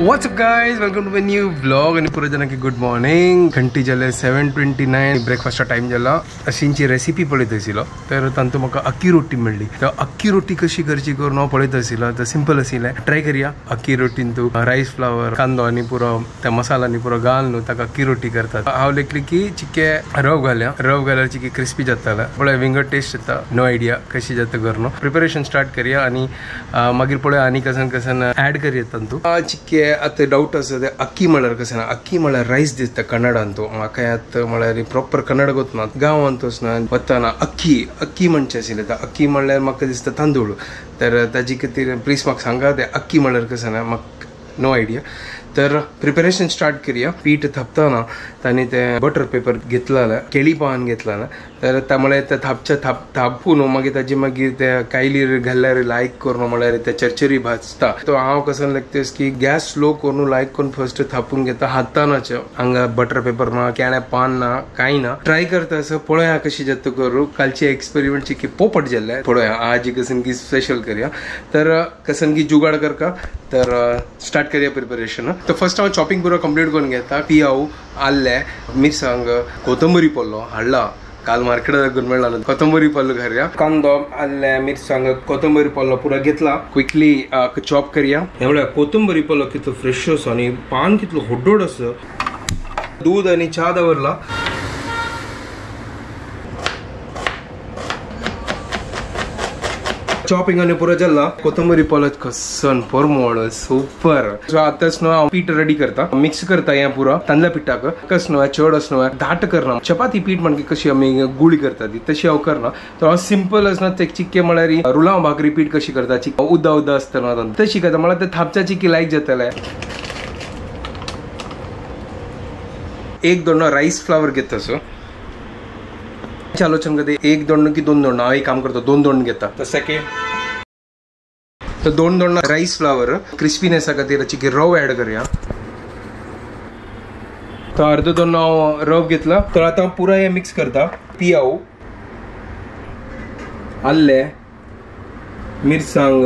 What's up guys, welcome to my new vlog आणि पुरे जन की गुड मॉर्निंग. घंटी जाले 7:29. ब्रेकफास्ट टाइम जाला. अशींची रेसिपी पळयत आशिल्लो तर तांतू म्हाका अक्की रोटी मेळ्ळी. तर अक्की रोटी कशी करची करून हांव पळयत आशिल्लो. तर सिंपल आशिल्लें. ट्राय करूया. अक्की रोटीन तू रायस फ्लावर कांदो आनी पुरो त्या मसालांनी पुरो घाल न्हू ताका अक्की रोटी करतात. हांव लेखली की चिके रव घाल्यार चिके क्रिस्पी जाताले. पळय विंगड टेस्ट येता. नो आयडिया कशी जाता करून. प्रिपरेशन स्टार्ट करूया आणि मागीर पळय आनी कसन ऍड करूया तांतू. चिके आता डाऊट असं अक्की म्हळ्यार कशें ना. अक्की म्हळ्यार रायस दिसता कन्नडान. तो म्हाका आतां म्हळ्यार प्रॉपर कन्नड गोतना गांवांत तोच ना वताना अक्की म्हणचे आशिल्ले. तर अक्की म्हळ्यार म्हाका दिसता तांदूळ. तर ताजी खातीर प्लीज म्हाका सांगा ते अक्की म्हळ्यार कशें ना. म्हाका नो आयडिया. तर प्रिपरेशन स्टार्ट करूया. पीठ थापतना तांणी ते बटर पेपर घेतलेले केळी पान घेतलेले. तर त्यामुळे ते थापून मागीर ताजी मागीर ते कायलीर घाल्यार लायक करून म्हळ्यार ते चरचरी भाजता. तो हांव कसं लागतेस की गॅस स्लो करून लायक करून फर्स्ट थापून घेता हातानाच. हांगा बटर पेपर ना केळ्या पान ना कांय ना. ट्राय करता असं पळया कशी जाता करूं. कालची एक्सपेरिमेंटची की पोपट जाल्ले. पळया आज कसन की स्पेशल करूया. तर कसन की जुगाड करका. तर स्टार्ट करूया प्रिपरेशन. तर फर्स्ट हांव चॉपिंग पुरो कंप्लीट करून घेता. पियाव आल्ले मिरसांग कोथंबरी पल्लो हाडला. काल मार्केटात लागून मेळ्ळा. कोथंबरी पल्लो घालया. कांदो आल्ले मिरसांग कोथंबरी पल्लो पुरो घेतला. क्विकली चॉप करूया. एवढ्या कोथंबरी पल्लो कितलो फ्रेश असो आणि पान कितलो होड्डोड असो. दूध आणि च्या दवरला. चॉपिंग आणि पुरो जाल्ला. कोथंबरी पल्लो कसन परमोड सूपर. सो आताच न्हू हांव पीठ रेडी करता. मिक्स करता हें पुरो तांदळा पिठाक. कस न्हू चड असो दाट करना. चपाती पीठ म्हणजे कशी आमी गुळी करता ती तशी हांव करना. तर हांव सिंपल आसना ते चिक्के म्हळ्यार रुलाव भाकरी पीठ कशी करता उद्दा आसतना तशी करता. म्हळ्यार ते थापच्या चिक्की लायक जाताले. एक दोन राईस फ्लावर घेता. सो आलोचन करते 1 दोंड की 2 दोंड. हांव एक काम करता 2 दोंड घेता. तर सेकेंड तर 2 दोंड राईस फ्लावर क्रिस्पीनेसा खातीर चिकी रव ऍड करूया. तर अर्धो दोन हांव रव घेतला. तर आता पुरा हे मिक्स करता. पियाव आल्ले मिरसांग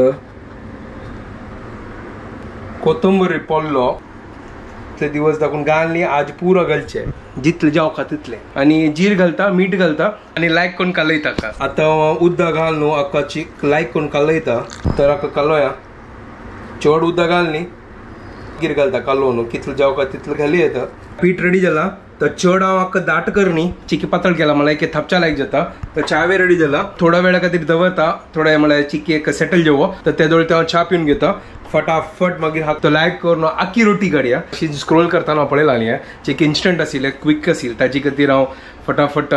कोथंबरी पल्लो ते दिवस दाखवून घालनी. आज पुरो घालचे जितले जावका तितले. आणि जीर घालता मीठ घालता आणि लायक करून कालयता. आता उद्दा घाल न्हू आका चीक लायक करून कालयता. तर आका कालोया. चड उद्दा घालनी गिर घालता कालो न्हू कितले जावका तितले घाली येता. पीठ रेडी जाला. तर चड हांव आका दाट करनी चिकी पातळ केला म्हळ्यार एक थापच्या लायक जाता. तर चावे रेडी जाला. थोड्या वेळा खातीर दवरता. थोड्या म्हळ्यार चिकी एक सेटल जेवो. तर त्या दोळ हांव च्या पिवन घेता. फटाफट मागीर हांव तो लायक करून अक्की रोटी काडया. अशी स्क्रोल करतना हांव पळयला न्ही चिक इन्स्टंट आशिल्लें क्विक आशिल्लें. ताजे खातीर हांव फटाफट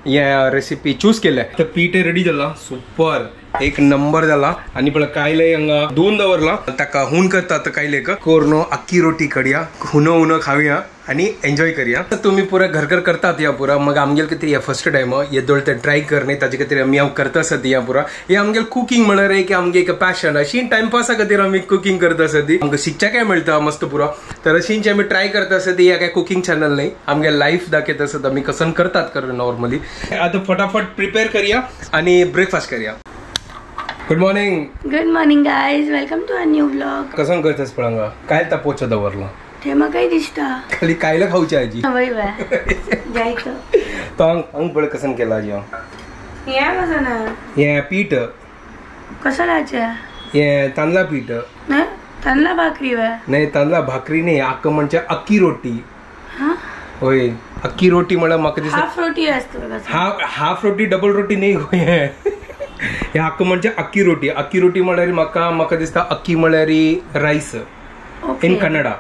हे रेसिपी चूज केले. तर पीठ रेडी जाला. सुपर एक नंबर जाला. आणि पळय कायले हांगा धुवन दवरला. ताका हून करता तर कायलेक करून अक्की रोटी काडया. हुनो खावया आणि एन्जॉय करूया. तर तुम्ही पुरा घर करतात या पुरा. मग आमगेल कितें हे फर्स्ट टाइम हे दोळ ते ट्राय करणे. ताजे खातीर आमी हांव करता सदी या पुरा. हे आमगेल कुकिंग म्हळ्यार एक आमगे एक पॅशन. अशी टाइमपासा खातीर आमी कुकिंग करता सदी. आमकां शिकच्या काय मेळटा मस्त पुरा. तर अशींची आमी ट्राय करता सदी. हे काय कुकिंग चॅनल नाही. आमगे लाईफ दाखयता आसत आमी कसन करतात कर नॉर्मली. आता फटाफट प्रिपेअर करूया आणि ब्रेकफास्ट करूया. Good morning guys. Welcome to a new vlog. कसन करतास पळंगा काय तापोचा दवरला. ते म्हाका दिसता खाली कायला खावची आजी. वय जायचं. तो हांग पळय कसन केला आजी. हे कसं ना हे पीठ कसं लाचे हे तांदळा पीठ ना. तांदळा भाकरी वे नाही तांदळा भाकरी नाही. आक म्हणजे अक्की रोटी. होय अक्की रोटी म्हळ्यार म्हाका दिसता हाफ रोटी असतो. हाफ रोटी डबल रोटी नाही. होय हे आक म्हणजे अक्की रोटी. अक्की रोटी म्हळ्यार म्हाका दिसता अक्की म्हळ्यार रायस इन कन्नडा.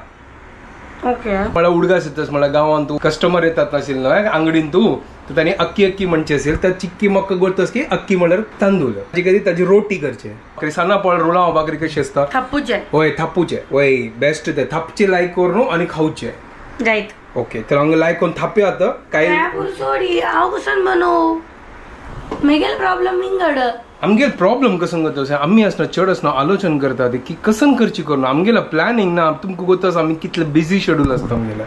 ओके मला उडगास येतस म्हळ्यार गांवांत तू कस्टमर येतात नाशिल न्हय अंगडीन तू. तर तांणी अक्की म्हणचे असेल तर चिक्की म्हाका गोरतस की अक्की म्हळ्यार तांदूळ. ताजी रोटी करचे. साना पळ रुलाव भाकरी कशी असता थापूचे. होय थापूचे. होय बेस्ट ते थापचे लायक करून आणि खाऊचे. राईट. ओके तर हांगा लायक करून थापे आता काय सोडी हांव कसन बनवू. मेगेल प्रॉब्लेम इंगड. आमगेल प्रॉब्लेम कसं करता. आम्ही असना चड असना आलोचन करता की कसन करची करून. आमगेला प्लॅनिंग ना तुमकां गोतास आमी कितले बिझी शेड्यूल असता आमगेला.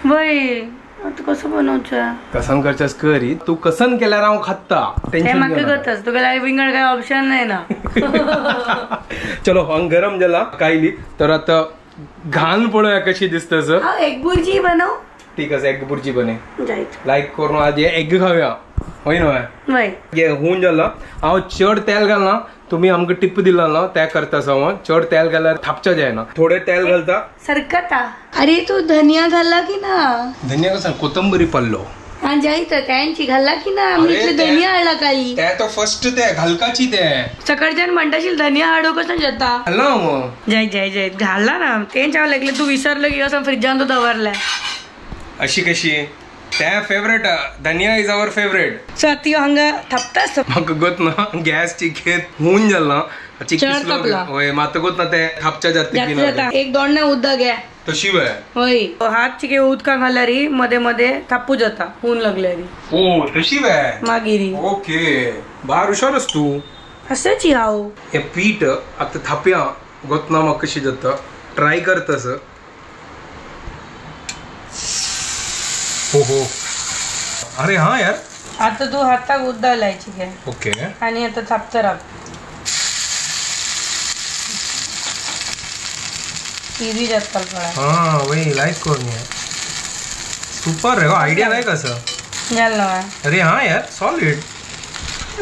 वय आता कसं बनवचं कसन करच्यास करी तू कसन केल्यार हांव खाता ते टेन्शन म्हाका करतास तुका विंगड काय ऑप्शन नाही ना चलो हांग गरम जाला कायली तर आता घाल पळोवया कशी दिसतस एग बुर्जी बनव ठीक आहे एग बुर्जी बने जायचं लाईक करून आज एग खाऊया होय न्हय वय होऊन जाला हांव चड तेल घालना तुम्ही आमकां टिप दिला ना त्या करता हांव चड तेल घाल्यार थापचा जायना थोडे तेल घालता सरकता अरे तू धनिया घाला की ना धनिया कसं कोथंबरी पल्लो हा जायचं त्यांची घाला की ना आम्ही इथले धनिया हाडला काही त्या तो फर्स्ट ते घालकाची ते सकाळच्यान म्हणताशील धनिया हाडू कसं जाता घालना मग जय जय जय घालला ना तेंच्या लागले तू विसरलं की असं फ्रिजान तो दवरलाय अशी कशी त्या फेवरेट धनिया इज आवर फेवरेट सो ती हांगा थापतास म्हाका गोत ना गॅस चिकेत होऊन जाला चड तापला. होय मात गोत ना ते थापच्या जाता एक दोन ने उदक घ्या तशी वय होय हात चिके उदका घाला री मध्ये मध्ये थापू जाता होऊन लागले री ओ तशी वय मागिरी ओके बार हुशारच तू असंच हाव हे पीठ आता थापया गोत ना म्हाका कशी जाता ट्राय करतस हो हो अरे हाँ यार आता तू हाताक उदक लायची घे ओके आणि आता थापता राख इझी जाता फळा हाँ वही लाइक करून सुपर रे आयडिया नाही कसं झालं ना अरे हाँ यार सॉलिड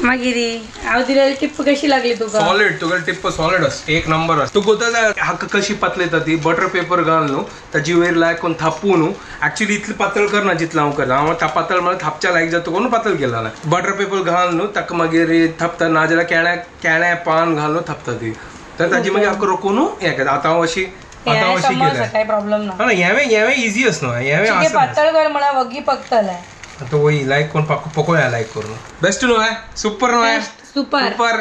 मागिरी हांव दिलेली टिप्प कशी लागली तुका सॉलिड तुगेल टिप्प सॉलिड अस एक नंबर अस तू गोता हाक कशी पातळयता ती बटर पेपर घाल न्हू ताजी वयर लायक कोण थापू न्हू ऍक्च्युली इतली पातळ करना जितलं हांव करता हांव पातळ मला थापच्या लायक जाता कोण पातळ केला ना बटर पेपर घाल न्हू ताका मागीर थापता ना जाल्यार केळ्या पान घाल न्हू थापता ती तर ताजी मागीर हाका रोखून हे करता आतां हांव अशी काय प्रॉब्लेम ना हेवे इजी असनो हेवे ठीक आहे पातळ कर म्हणा वगी पकतलाय आता वही लाईक कोण पकोया लाईक करून बेस्ट नो आहे सुपर नो आहे सुपर सुपर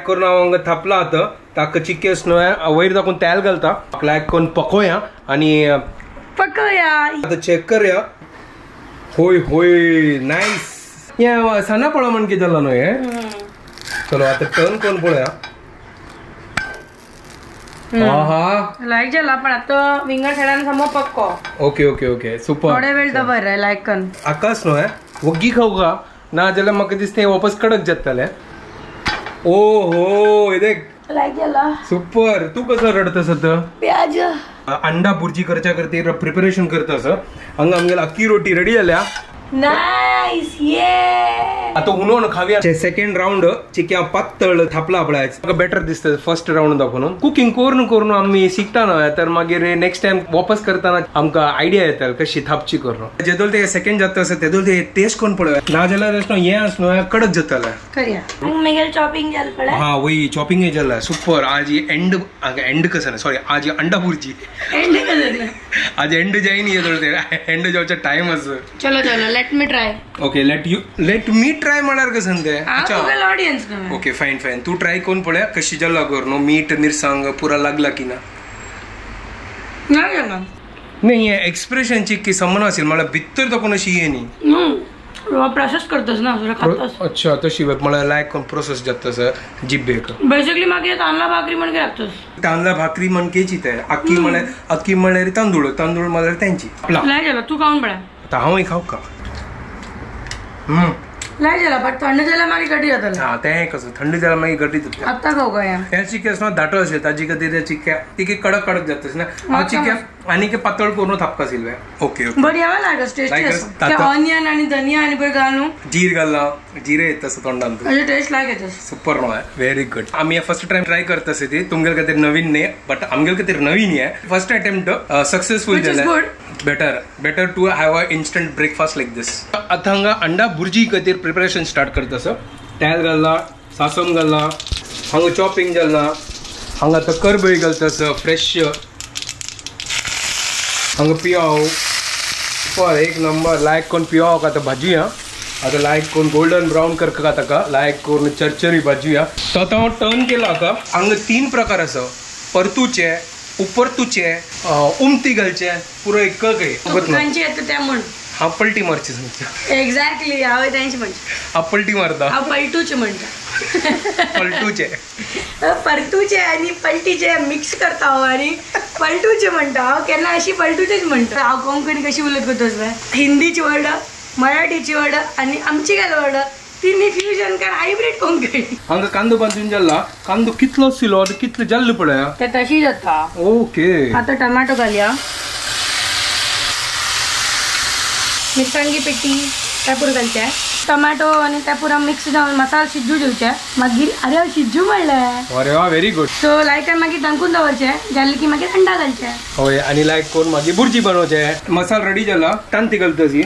करून हांव थापला आता ताका चिकेस नो आहे वयर दाखवून तेल घालता लाईक कोण पकोया आणि पकया आता चेक करूया होय होय नाईस हे सना पळो म्हण कितें जालो न्हू हे चलो आता टर्न कोण पळोया लायक जाला पण आता विंगड सायडान समो पक्को ओके ओके ओके सुपर थोडे वेळ दवर लायक कन आकाश न्हू आहे वग्गी खाऊ का ना जाल्यार म्हाका दिसता वापस कडक जातले ओ हो हे देख लायक जाला सुपर तू कसं रडतस आता प्याज अंडा भुर्जी करच्या करते प्रिपरेशन करतस हांगा आमगेली अख्खी रोटी रेडी जाल्या नाईस ये आता उन्होंने खाव्या सेकंड राउंड चिक्या पातळ थापला पळायच म्हाका बेटर दिसतं फर्स्ट राउंड दाखवून कुकिंग करून करून आम्ही शिकता ना तर मागीर नेक्स्ट टाइम वापस करताना आमकां आयडिया येता कशी थापची करून जेदोल ते सेकंड जाता आसा तेदोल ते टेस्ट कोण पळोवया ना जाल्यार हे आसनो कडक जाताले करूया मेगेल चॉपिंग जाल पळय हाँ वही चॉपिंग हे जाला सुपर आज ये एंड कसं ना सॉरी आज ये अंडा भुर्जी एंड कर आज एंड जाईन येदोल ते एंड जावचा टाइम आसा चलो चलो let me try okay let me try म्हळ्यार कसं ते अच्छा ऑडियन्स ना ओके फाइन फाइन तू ट्राय कोण पळया कशी जाला करून मीठ मिरसांग पुरा लागला की ना नाही जाला नाही हे एक्सप्रेशनची की संबंध असेल मला भितर दाखवून अशी ये न्ही प्रोसेस करतोस ना तुला खातोस अच्छा तशी मला लायक कोण प्रोसेस जाता सर जिब्बेक बेसिकली मागे तांदळा भाकरी म्हणके लागतोस तांदळा भाकरी म्हणकेची ते अक्की म्हळ्यार तांदूळ तांदूळ म्हळ्यार त्यांची नाही झाला तू खाऊन पळा आता हांवूय खाऊ का नाही झाला पण थंड झाला मागे गटी जातला हा ते कसं थंडी जाल्यार मागीर गटी जाता आता खाऊ का या ह्या चिक्यास ना दाटो असेल ताजी खातीर चिक्या ती की कडक कडक जातस ना हांव चिक्या आनी की पातळ करून थापका सिल्वे ओके ओके बरी यावा लागस टेस्टी ऑनियन आणि धनिया आणि बरं घालून जीर घालना जिरे येत तसं तोंडान म्हणजे टेस्ट लागेतच सुपर नो आहे व्हेरी गुड आम्ही फर्स्ट टाइम ट्राय करत असे ती तुमगेल खातीर नवीन नाही बट आमगेल खातीर नवीन आहे फर्स्ट अटेम्प्ट सक्सेसफुल झालं better to have a instant breakfast like this आता हांगा अंडा भुर्जी खातीर प्रिपरेशन स्टार्ट करता सर तेल घालना सासम घालना हांगा चॉपिंग घालना हांगा आतां करबळी घालता सर फ्रेश हांगा पियाव पर एक नंबर लायक कोण पियाव आतां भाजूया आता लायक कोण गोल्डन ब्राउन करता ताका लायक कोण चरचरी भाजूया तो आतां हांव टर्न केला हाका हांगा 3 प्रकार आसा परतूचे उपरतूचे उमती घालचे पुरो एक त्या म्हण हांव पलटी मारची सांगता एक्झॅक्टली हांव तेंची म्हणटा हांव पलटी मारता हांव पलटूचे म्हणटा पलटूचे परतूचे आणि पलटीचे मिक्स करता हांव आणि पलटूचे म्हणता हांव केन्ना अशी पलटूचेच म्हणटा हांव कोंकणी कशी उलयत करतोस बाय हिंदीची वर्ड मराठीची वर्ड आनी आमची काय वर्ड तिन्ही फ्युजन कर हायब्रिड कोंकणी हांगा कांदो बांदून जाल्ला कांदो कितलो आसलो आतां कितलो जाल्लो पळया ते तशी जाता ओके आता टमाटो घालया मिरसांगी पेटी त्यापूर घालचे टमाटो आणि त्यापूर मिक्स जावन मसाला शिजू दिवचे मागीर अरे शिजू म्हणलें अरे वा व्हेरी गुड सो लायक मागीर धांकून दवरचे जालें की मागीर अंडा घालचे होय आणि लायक कोण मागीर बुर्जी बनवचे मसाला रेडी जाला तांती घालतशी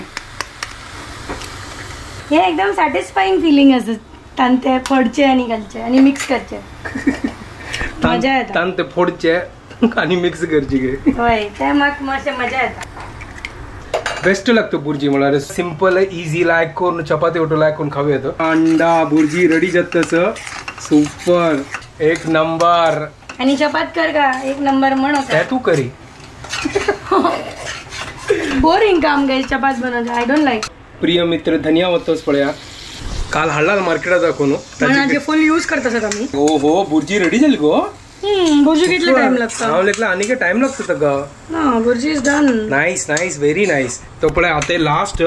हे एकदम सॅटिस्फाईंग फिलिंग असं तांते फोडचे आणि घालचे आणि मिक्स करचे मजा येता तांते फोडचे आणि मिक्स करची गे होय ते म्हाका मातशें मजा येता बेस्ट लागतो बुर्जी म्हळ्यार सिंपल इजी लायक करून चपाती वटो लायक करून खावे येतो अंडा बुर्जी रेडी जातस सुपर एक नंबर आणि चपात कर का एक नंबर म्हणो ते तू करी बोरिंग काम गाईस चपात बनवते आय डोंट लाईक प्रिय मित्र धनिया वतोस पळया काल हाडला मार्केटात दाखवून म्हणजे फुल यूज करता सर आम्ही हो हो बुर्जी रेडी झाली गो बुर्जी कितलो टाइम लागतो हांव लेकला आनी काय टाइम लागतो ताका ना bhurji is done nice nice very nice तो पळय आता लास्ट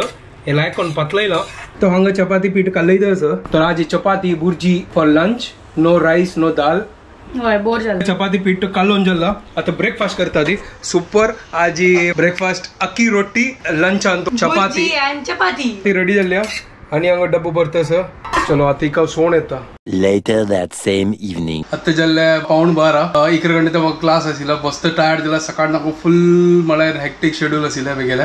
हे लायक कोण पतलयलो तो हांगा चपाती पीठ कालयतस तर आज चपाती बुर्जी for lunch no rice no dal होय बोर झालं चपाती पीठ कालोन जाला आता ब्रेकफास्ट करता ती सुपर आज ब्रेकफास्ट अक्की रोटी लंच आणतो चपाती चपाती ती रेडी जाल्या आणि हांगा डब्बो भरतस चलो आता इका सोण येता Later that same evening. आता जाल्ले 11:15 इकडे गणित क्लास आशिल्लो बसत टायर्ड जाला सकाळ नाको फुल म्हळ्यार हेक्टिक शेड्यूल आशिल्लें बेगेले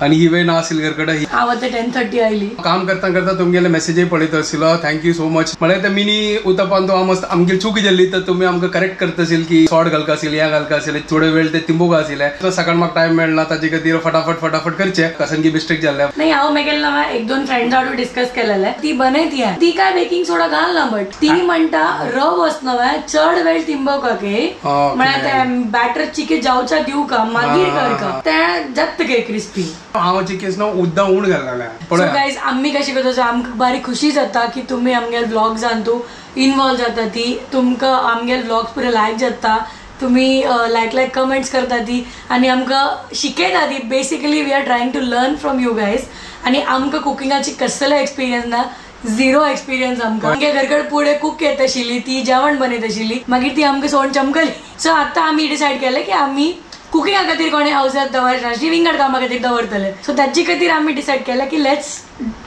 आनी ही वेळ ना आशिल्ली घर कडेन हांव आतां 10:30 आयली काम करता करता तुमगेले मेसेजय पळयत आशिल्लो थँक्यू सो मच म्हळ्यार ते मिनी उतपान तो मस्त आमगे चूक जाल्ली तर तुमी आमकां करेक्ट करता आशिल की सॉर्ट घालका आशिल या घालका आशिल्ले थोडे वेळ ते तिंबूक आशिल्ले तर सकाळ म्हाका टायम मेळना ताजे खातीर फटाफट करचे कसनकी मिस्टेक जाल्ले नाही हांव मेगेल ना एक दोन फ्रेंड्स वांगडा डिस्कस केलेले ती बनयती ती काय बेकिंग सोडा घाल ना बट ती म्हणटा रव असनवे चड वेळ तिंबवका के म्हळ्यार ते बॅटर चिके जावचा दिव का मागीर करका ते जात के क्रिस्पी हांव चिकेस ना उद्दां उण घाललेले सो गाइस आम्ही कशी करता आमकां बारी खुशी जाता की तुम्ही आमगे व्लॉग्सान तू इन्वॉल्व जाता ती तुमकां आमगे व्लॉग्स पुरे लायक जाता तुम्ही लायक कमेंट्स करता ती आणि आमकां शिकयता ती basically we are trying to learn from you guys आणि आमकां कुकिंगाची कसलो एक्सपिरियन्स ना झिरो एक्सपिरियन्स आमकां आमगे घरकड पुढे कूक येत आशिल्ली ती जेवण बनयत आशिल्ली मागीर ती आमकां सोंड चमकली सो आतां आमी डिसायड केलें की आमी कुकिंगा खातीर कोणें हावसात दवरना विंगड कामा खातीर दवरतले सो ताचे खातीर आमी डिसायड केलें की let's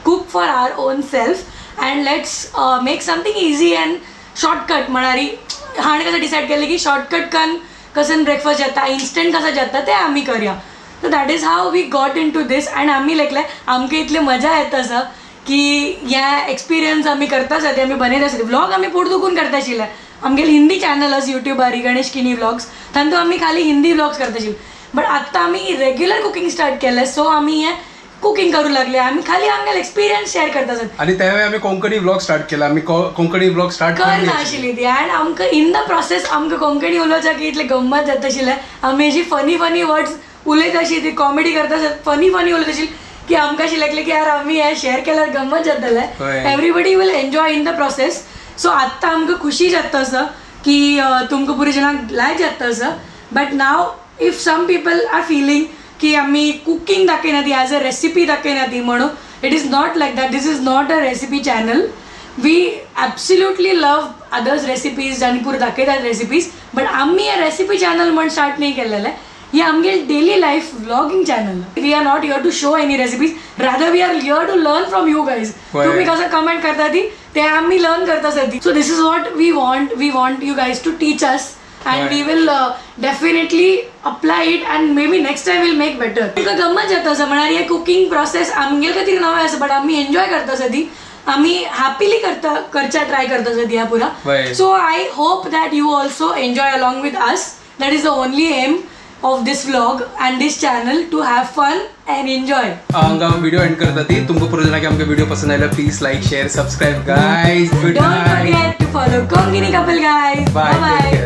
cook for our own self and let's make something easy and shortcut म्हळ्यार हाणें कसं डिसायड केलें की शॉर्टकट कन कसन ब्रेकफास्ट जाता इन्स्टंट कसं जाता तें आमी करया so that is how we got in to this and आमी लायकलें आमकां इतली मजा येता आसा की ह्या एक्सपिरियन्स आमी करता आसा ते आमी बनयत आसले व्लॉग आमी पोर्तुगून करता आशिल्ले आमगेले हिंदी चॅनल आसा युट्यूबार गणेश किनी व्लॉग्स तातूंत आमी खाली हिंदी व्लॉग्स करता आशिल्ले बट आतां आमी रेग्युलर कुकिंग स्टार्ट केलें सो आमी हें कुकिंग करूं लागले आमी खाली आमगेले एक्सपिरियन्स शेअर करता आसत आणि त्यावेळी आम्ही कोंकणी व्लॉग स्टार्ट केला आम्ही कोंकणी व्लॉग स्टार्ट करना आशिल्ली ती अँड आमकां इन द प्रोसेस आमकां कोंकणी उलोवच्याक इतलें गंमत जाता आशिल्लें आमी हेजी फनी वर्ड्स उलयत आशिल्ली ती कॉमेडी करता आसत फनी उलयत आशिल्ली की आमकां अशें लागलें की यार आमी हें शेअर केल्यार गंमत जातलें everybody will enjoy in the process so आत्तां आमकां खुशी जाता आसा की तुमकां पुरे जाणांक लायक जाता आसा but now if some people are feeling की आमी कुकिंग दाखयना ती एज अ रेसिपी दाखयना ती म्हणून it is not like that this is not a recipe channel we absolutely love others recipes आनी पुरो दाखयतात रेसिपीज बट आमी हे रेसिपी चॅनल म्हण स्टार्ट नाही केलेलें हे आमगे daily life vlogging channel we are not here to show any recipes rather we are here to learn from you guys तुम्ही कसं कमेंट करता ती ते आम्ही लर्न करता ती so this is what we want you guys to teach us and we will definitely apply it and maybe next time we'll make better तुमकां गंमत जाता आसा म्हळ्यार हे कुकिंग प्रोसेस आमगे खातीर नवें आसा बट आमी एन्जॉय करता आसा ती आमी हॅपीली करच्या ट्राय करता आसा ती ह्या पुरा so I hope that you also enjoy along with us that is the only aim of this vlog and this channel to have fun and enjoy. आंगा वीडियो एंड करता थी तुमको पूरा जना कि हमके वीडियो पसंद आया please like share subscribe guys good Knight Don't forget to follow Konkini couple guys. Bye bye.